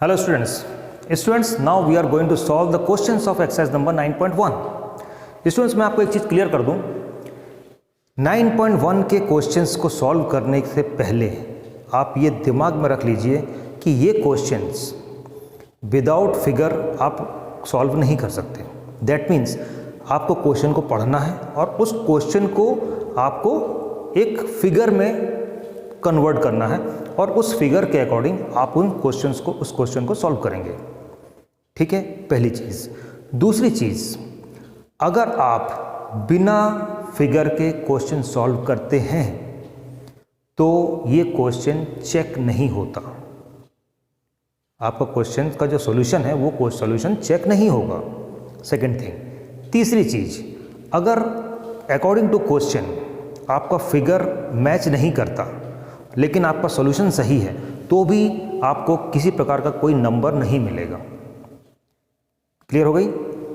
Hello students, now we are going to solve the questions of exercise number 9.1. Students मैं आपको एक चीज़ clear कर दूं, 9.1 के क्वेश्चंस को सॉल्व करने से पहले आप ये दिमाग में रख लीजिए कि ये क्वेश्चंस विदाउट फिगर आप सॉल्व नहीं कर सकते। दैट मीन्स आपको क्वेश्चन को पढ़ना है और उस क्वेश्चन को आपको एक फिगर में कन्वर्ट करना है और उस फिगर के अकॉर्डिंग आप उस क्वेश्चन को सॉल्व करेंगे। ठीक है, पहली चीज़। दूसरी चीज़, अगर आप बिना फिगर के क्वेश्चन सॉल्व करते हैं तो ये क्वेश्चन चेक नहीं होता। आपका क्वेश्चन का जो सॉल्यूशन है वो सॉल्यूशन चेक नहीं होगा। Second thing. तीसरी चीज़, अगर अकॉर्डिंग टू क्वेश्चन आपका फिगर मैच नहीं करता लेकिन आपका सॉल्यूशन सही है तो भी आपको किसी प्रकार का कोई नंबर नहीं मिलेगा। क्लियर हो गई?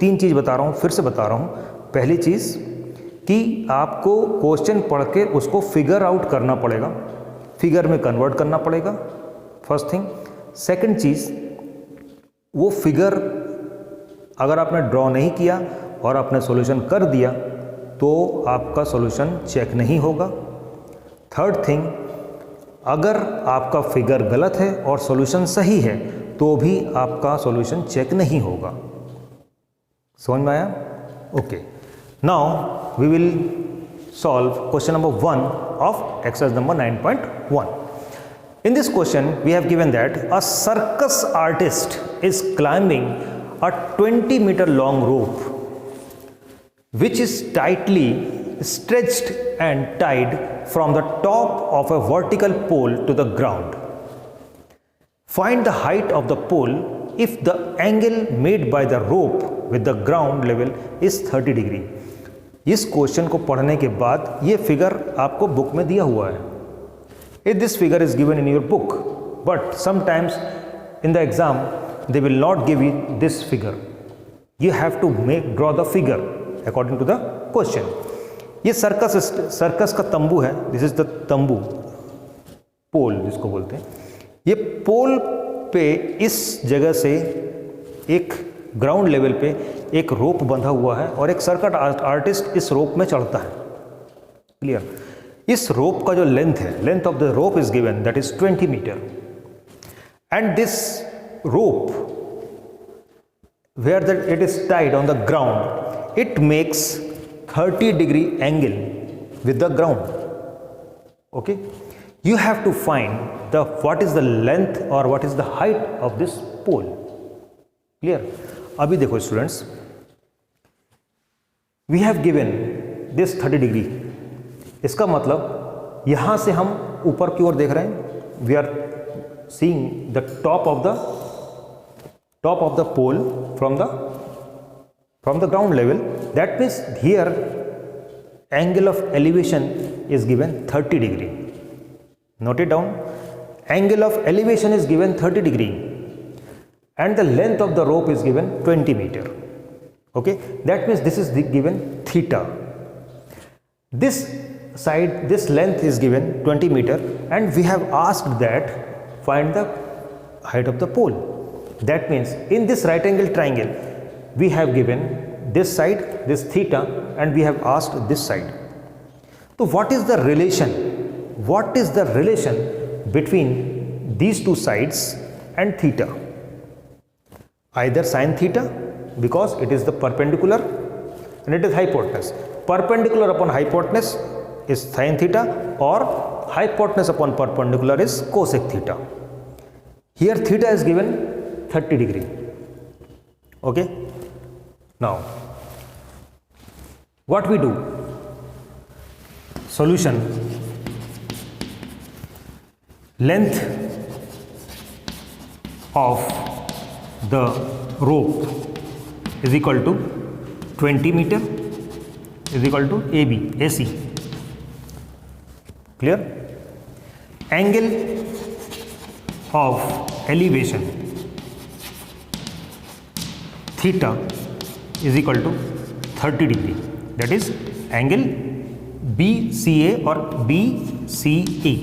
तीन चीज़ बता रहा हूँ, फिर से बता रहा हूँ। पहली चीज़ कि आपको क्वेश्चन पढ़ के उसको फिगर आउट करना पड़ेगा, फिगर में कन्वर्ट करना पड़ेगा, फर्स्ट थिंग। सेकंड चीज़, वो फिगर अगर आपने ड्रॉ नहीं किया और आपने सॉल्यूशन कर दिया तो आपका सॉल्यूशन चेक नहीं होगा। थर्ड थिंग, अगर आपका फिगर गलत है और सॉल्यूशन सही है तो भी आपका सॉल्यूशन चेक नहीं होगा। समझ में आया? Okay, now we will solve question number 1 of exercise number 9.1. In this question we have given that a circus artist is climbing a 20-meter long rope which is tightly stretched and tied from the top of a vertical pole to the ground. Find the height of the pole if the angle made by the rope with the ground level is 30 degree. इस question को पढ़ने के बाद ये figure आपको book में दिया हुआ है। If this figure is given in your book, but sometimes in the exam they will not give you this figure. You have to draw the figure according to the question. ये circus का तंबू है। This is the तंबू, पोल जिसको बोलते हैं। ये पोल पे इस जगह से एक ग्राउंड लेवल पे एक रोप बंधा हुआ है और एक सर्कस आर्टिस्ट इस रोप में चढ़ता है। क्लियर? इस रोप का जो लेंथ है, length of the rope is given, that is 20 metre. And this rope where that it is tied on the ground, it makes 30 degree angle with the ground. Okay, you have to find what is the length or what is the height of this pole. Clear? अभी देखो students, we have given this 30 degree. इसका मतलब यहां से हम ऊपर की ओर देख रहे हैं। We are seeing the top of the pole from the ground level. That means here angle of elevation is given 30 degree. Note it down. Angle of elevation is given 30 degree and the length of the rope is given 20 meter. Okay, that means this is given theta. This side, this length is given 20 meter and we have asked that find the height of the pole. That means in this right angle triangle we have given this side, this theta, and we have asked this side. So what is the relation? What is the relation between these two sides and theta? Either sine theta, because it is the perpendicular and it is hypotenuse. Perpendicular upon hypotenuse is sine theta, or hypotenuse upon perpendicular is cosec theta. Here theta is given 30 degree. Okay? Now, what we do? Solution: length of the rope is equal to 20 meter is equal to AC. Clear? Angle of elevation theta is equal to 30 degree, that is angle BCA or BCE.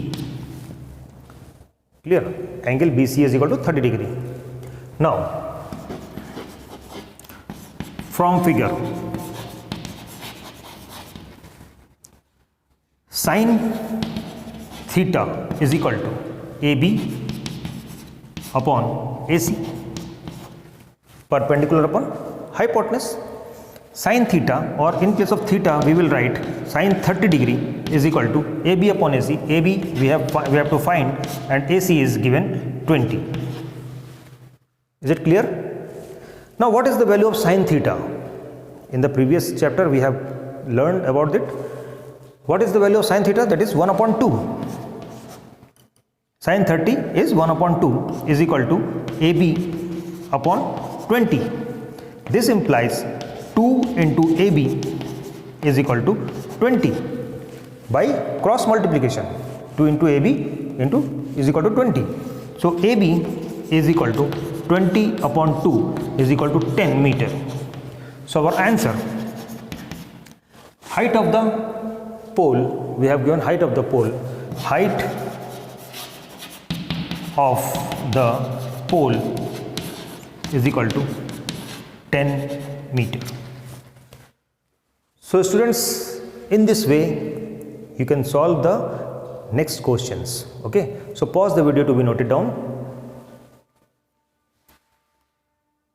Clear? Angle BCA is equal to 30 degree. Now, from figure, sin theta is equal to AB upon AC, perpendicular upon hypotenuse. Sin theta, or in place of theta we will write sin 30 degree is equal to AB upon AC. AB we have to find, and AC is given 20. Is it clear? Now what is the value of sin theta? In the previous chapter we have learned about it. What is the value of sin theta? That is 1 upon 2. Sin 30 is 1 upon 2 is equal to AB upon 20. This implies 2 into AB is equal to 20 by cross multiplication. 2 into AB is equal to 20. So AB is equal to 20 upon 2 is equal to 10 meter. So our answer, height of the pole, we have given height of the pole. Height of the pole is equal to 10 meter. So students, in this way you can solve the next questions. Okay, so pause the video to be noted down.